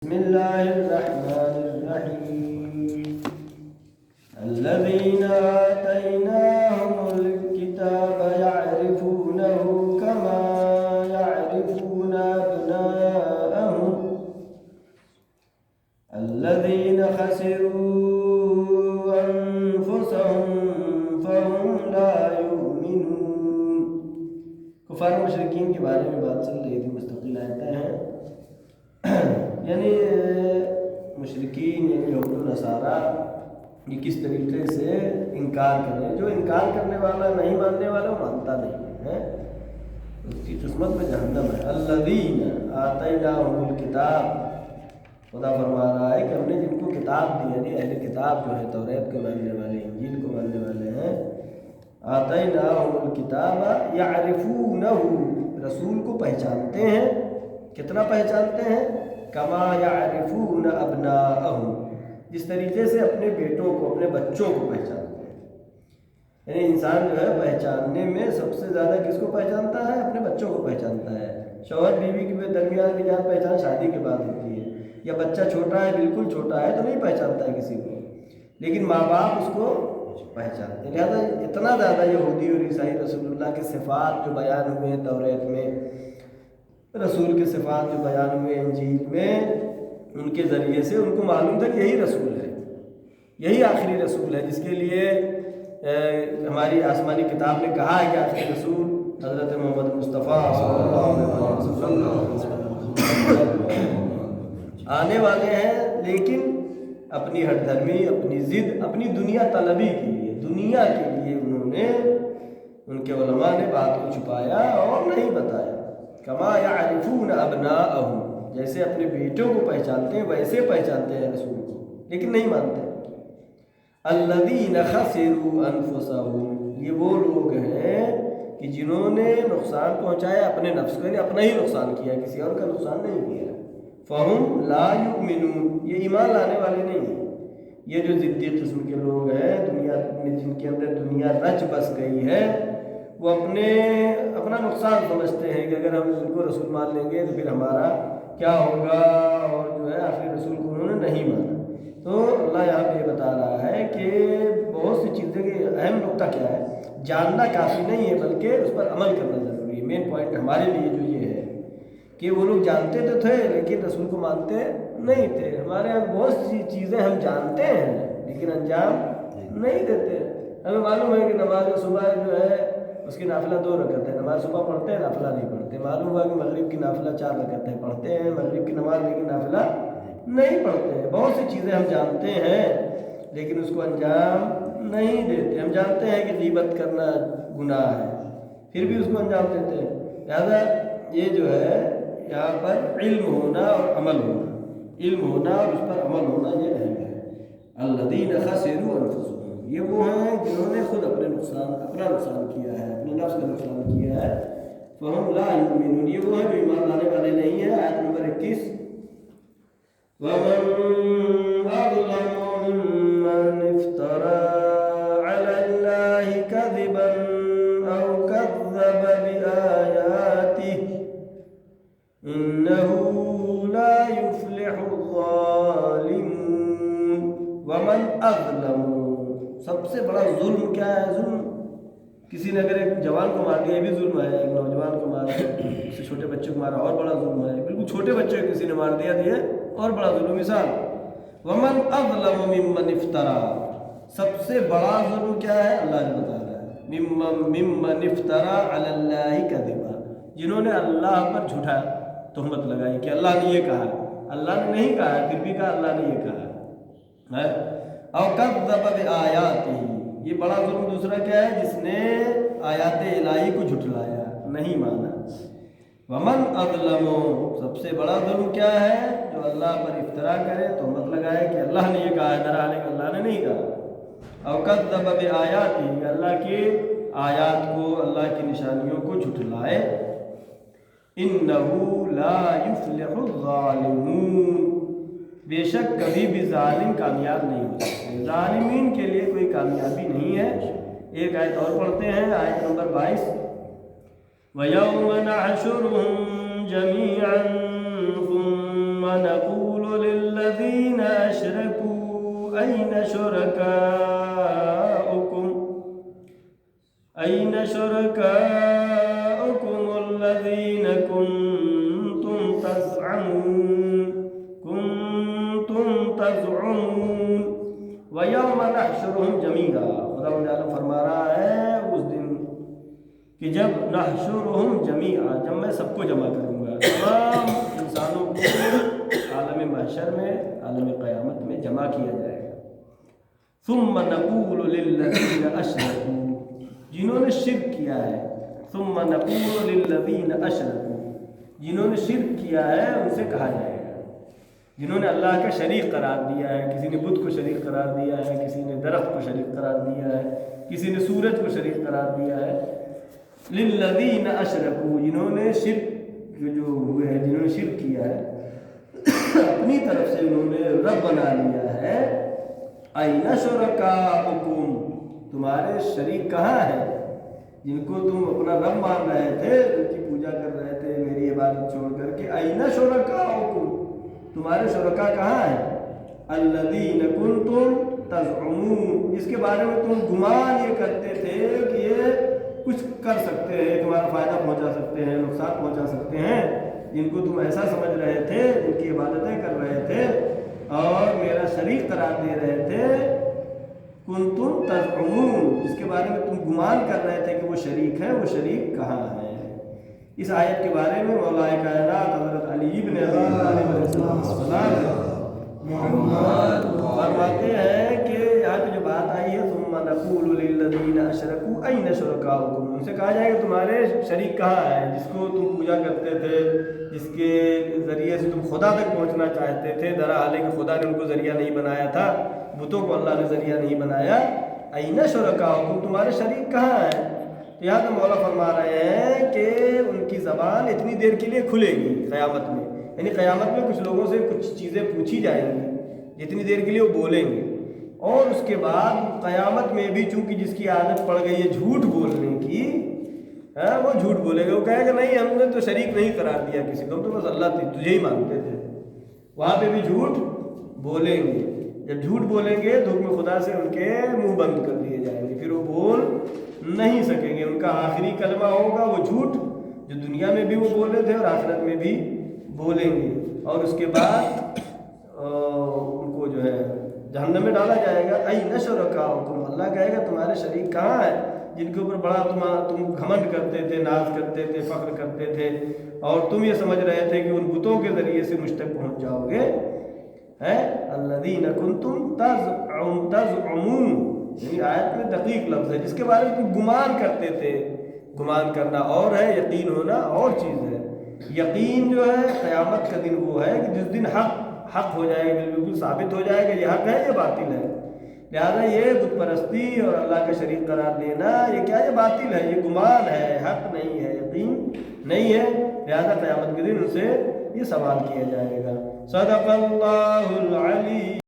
بسم الله الرحمن الرحيم الذين آتيناهم الكتاب يعرفونه كما يعرفون أبناءهم الذين خسروا أنفسهم فهم لا يؤمنون. کفار مشرکین کے بارے میں بات چل رہی تھی، مستقل آیتیں ہیں. یعنی مشرکین یعنی یہود و نصارہ یہ کس طریقے سے انکار کریں. جو انکار کرنے والا نہیں ماننے والا وہ مانتا نہیں ہے، اس کی قسمت میں جہنم ہے. الذین آتیناہم الکتاب، خدا فرما رہا ہے کہ ہم نے جن کو کتاب دی، یعنی اہل کتاب جو ہے توریت کو ماننے والے، انجیل کو ماننے والے ہیں. آتیناہم الکتاب یعرفونہ، رسول کو پہچانتے ہیں. کتنا پہچانتے ہیں؟ کما یعرفون ابناءہم، جس طریقے سے اپنے بیٹوں کو، اپنے بچوں کو پہچانتے ہیں. یعنی انسان جو ہے پہچاننے میں سب سے زیادہ کس کو پہچانتا ہے؟ اپنے بچوں کو پہچانتا ہے. شوہر بیوی کے درمیان کی جان پہچان شادی کے بعد ہوتی ہے، یا بچہ چھوٹا ہے، بالکل چھوٹا ہے تو نہیں پہچانتا ہے کسی کو، لیکن ماں باپ اس کو پہچانتے ہیں. لہٰذا اتنا زیادہ یہودی اور عیسائی رسول اللہ کے صفات جو بیان ہوئے ہیں توریت میں، رسول کے صفات جو بیان ہوئے انجیل میں، ان کے ذریعے سے ان کو معلوم تھا کہ یہی رسول ہے، یہی آخری رسول ہے، جس کے لیے ہماری آسمانی کتاب نے کہا ہے کہ آخری رسول حضرت محمد مصطفیٰ صلی اللہ علیہ وسلم آنے والے ہیں. لیکن اپنی ہٹ دھرمی، اپنی ضد، اپنی دنیا طلبی کے لیے، دنیا کے لیے انہوں نے، ان کے علماء نے بات کو چھپایا اور نہیں بتایا. کما یعرفون ابناءہم، جیسے اپنے بیٹوں کو پہچانتے ہیں ویسے پہچانتے ہیں رسول کو، لیکن نہیں مانتے. الذین خسروا انفسہم، یہ وہ لوگ ہیں کہ جنہوں نے نقصان پہنچایا اپنے نفس کو، یعنی اپنا ہی نقصان کیا، کسی اور کا نقصان نہیں کیا. فہم لا یؤمنون، یہ ایمان لانے والے نہیں ہیں. یہ جو ضدی قسم کے لوگ ہیں دنیا میں، جن کے اندر دنیا رچ بس گئی ہے، وہ اپنا نقصان سمجھتے ہیں کہ اگر ہم ان کو رسول مان لیں گے تو پھر ہمارا کیا ہوگا، اور جو ہے آخری رسول کو انہوں نے نہیں مانا. تو اللہ یہاں پہ یہ بتا رہا ہے کہ بہت سی چیزیں کہ اہم نقطہ کیا ہے، جاننا کافی نہیں ہے بلکہ اس پر عمل کرنا ضروری ہے. مین پوائنٹ ہمارے لیے جو یہ ہے کہ وہ لوگ جانتے تو تھے لیکن رسول کو مانتے نہیں تھے. ہمارے یہاں بہت سی چیزیں ہم جانتے ہیں لیکن انجام نہیں دیتے. ہمیں معلوم ہے کہ نماز صبح جو ہے اس کی نافلہ 2 رکعت ہے، نماز صبح پڑھتے ہیں، نافلہ نہیں پڑھتے. معلوم ہوا کہ مغرب کی نافلہ 4 رکعت ہے، پڑھتے ہیں مغرب کی نماز، لیکن نافلہ نہیں پڑھتے ہیں. بہت سی چیزیں ہم جانتے ہیں لیکن اس کو انجام نہیں دیتے. ہم جانتے ہیں کہ غیبت کرنا گناہ ہے، پھر بھی اس کو انجام دیتے ہیں. لہذا یہ جو ہے یہاں پر علم ہونا اور عمل ہونا، علم ہونا اور اس پر عمل ہونا یہ اہم ہے. الذین خسروا انفسہم، یہ وہ ہیں جنہوں نے خود اپنا نقصان کیا ہے، اپنے نفس کا نقصان کیا ہے. فہم لا یؤمنون، یہ وہ ہیں جو ایمان لانے والے نہیں ہیں. آیت نمبر 21، وَمَنْ أَظْلَمُ مِمَّنِ افْتَرَى عَلَى اللَّهِ كَذِبًا أَوْ كَذَّبَ بِآيَاتِهِ إِنَّهُ لَا يُفْلِحُ الظَّالِمُونَ. وَمَنْ أَظْلَمُ، سب سے بڑا ظلم کیا ہے؟ ظلم. کسی نے اگر ایک جوان کو مار دیا یہ بھی ظلم ہے، ایک نوجوان کو مارا، کسی چھوٹے بچے کو مارا اور بڑا ظلم ہے. بالکل چھوٹے بچے کو کسی نے مار دیا تو یہ اور بڑا ظلم. مثال وَمَنْ أَظْلَمُ مِمَّنِ افْتَرَى، سب سے بڑا ظلم کیا ہے؟ اللہ نے بتا رہا ہے مِمَّنِ افْتَرَى عَلَى اللَّهِ كَذِبًا، جنہوں نے اللہ پر جھوٹا تہمت لگائی کہ اللہ نے یہ کہا، اللہ نے نہیں کہا پھر بھی کہا اللہ نے یہ کہا ہے. أَوْ كَذَّبَ بِآيَاتِهِ، یہ بڑا ظلم دوسرا کیا ہے؟ جس نے آیات الہی کو جھٹلایا، نہیں مانا. وَمَنْ أَظْلَمُ، سب سے بڑا ظلم کیا ہے؟ جو اللہ پر افترا کرے، تہمت لگائے کہ اللہ نے یہ کہا ہے درحالہ کہ اللہ نے نہیں کہا. أَوْ كَذَّبَ بِآيَاتِهِ، اللہ کی آیات کو، اللہ کی نشانیوں کو جھٹلائے. إِنَّهُ لَا يُفْلِحُ الظَّالِمُونَ، بے شک کبھی بھی ظالم کامیاب نہیں ہو سکتے. ظالمین کے لیے کوئی کامیابی نہیں ہے. ایک آیت اور پڑھتے ہیں، آیت نمبر 22، وَيَوْمَ نَحْشُرُهُمْ جَمِيعًا ثُمَّ نَقُولُ للذین اشرکوا این شرکاؤکم الذین کنتم تزعمون وَيَوْمَ نَحْشُرُهُمْ جَمِيعًا۔ خدا تعالیٰ فرما رہا ہے اس دن کہ جب نحشرهم جمیعا، جب میں سب کو جمع کروں گا، تمام انسانوں کو عالم محشر میں، عالم قیامت میں جمع کیا جائے گا۔ ثم نقول للذین اشرکوا، جنہوں نے شرک کیا ہے، ثم نقول للذین اشرکوا، جنہوں نے شرک کیا ہے ان سے کہا جائے گا، جنہوں نے اللہ کا شریک قرار دیا ہے، کسی نے بت کو شریک قرار دیا ہے، کسی نے درخت کو شریک قرار دیا ہے، کسی نے سورج کو شریک قرار دیا ہے، للذین اشرکوا، جنہوں نے شرک جو ہوئے ہیں، جنہوں نے شرک کیا ہے، اپنی طرف سے انہوں نے رب بنا لیا ہے۔ این شرکاؤکم، تمہارے شریک کہاں ہیں جن کو تم اپنا رب مان رہے تھے، ان کی پوجا کر رہے تھے میری عبادت چھوڑ کر کے؟ این شرکاؤکم، تمہارے شرکا کہاں ہیں؟ الذین کنتم تزعمون، جس کے بارے میں تم گمان یہ کرتے تھے کہ یہ کچھ کر سکتے ہیں، تمہارا فائدہ پہنچا سکتے ہیں، نقصان پہنچا سکتے ہیں، جن کو تم ایسا سمجھ رہے تھے، ان کی عبادتیں کر رہے تھے اور میرا شریک قرار دے رہے تھے۔ کنتم تزعمون، جس کے بارے میں تم گمان کر رہے تھے کہ وہ شریک ہے، وہ شریک کہاں ہے؟ اس آیت کے بارے میں مولا کائنات حضرت علی بن ابی طالب علیہ السلام فرماتے ہیں کہ یہاں پہ جو بات آئی ہے ثم نقول للذین اشرکوا این شرکاؤکم، ان سے کہا جائے کہ تمہارے شریک کہاں ہے، جس کو تم پوجا کرتے تھے، جس کے ذریعے سے تم خدا تک پہنچنا چاہتے تھے، درحال کہ خدا نے ان کو ذریعہ نہیں بنایا تھا، بتوں کو اللہ نے ذریعہ نہیں بنایا۔ این شرکاؤکم، تمہارے شریک کہاں ہیں؟ تو یہاں تو مولا فرما رہے ہیں کہ ان کی زبان اتنی دیر کے لیے کھلے گی قیامت میں، یعنی قیامت میں کچھ لوگوں سے کچھ چیزیں پوچھی جائیں گی، جتنی دیر کے لیے وہ بولیں گے، اور اس کے بعد قیامت میں بھی چونکہ جس کی عادت پڑ گئی ہے جھوٹ بولنے کی، وہ جھوٹ بولے گا، وہ کہے گا نہیں ہم نے تو شریک نہیں قرار دیا کسی کو، ہم تو بس اللہ تجھے ہی مانتے تھے۔ وہاں پہ بھی جھوٹ بولیں گے، جب جھوٹ بولیں گے تو حکم خدا سے ان کے منہ بند کر دیے جائیں گے، پھر وہ بول نہیں سکیں گے، ان کا آخری کلمہ ہوگا وہ جھوٹ جو دنیا میں بھی وہ بولے تھے اور آخرت میں بھی بولیں گے، اور اس کے بعد ان کو جو ہے جہنم میں ڈالا جائے گا۔ این شرکاؤکم، اللہ کہے گا تمہارے شریک کہاں ہیں جن کے اوپر بڑا تم گھمنڈ کرتے تھے، ناز کرتے تھے، فخر کرتے تھے، اور تم یہ سمجھ رہے تھے کہ ان بتوں کے ذریعے سے مجھ تک پہنچ جاؤ گے۔ الذین کنتم تزعمون، یعنی آیت میں دقیق لفظ ہے، جس کے بارے میں تم گمان کرتے تھے۔ گمان کرنا اور ہے، یقین ہونا اور چیز ہے۔ یقین جو ہے قیامت کا دن وہ ہے کہ جس دن حق ہو جائے گا، بالکل ثابت ہو جائے گا یہ حق ہے یہ باطل ہے، لہذا یہ بت پرستی اور اللہ کا شریک قرار دینا یہ کیا، یہ باطل ہے، یہ گمان ہے، حق نہیں ہے، یقین نہیں ہے، لہذا قیامت کے دن ان سے یہ سوال کیا جائے گا۔ صدق اللہ العلی۔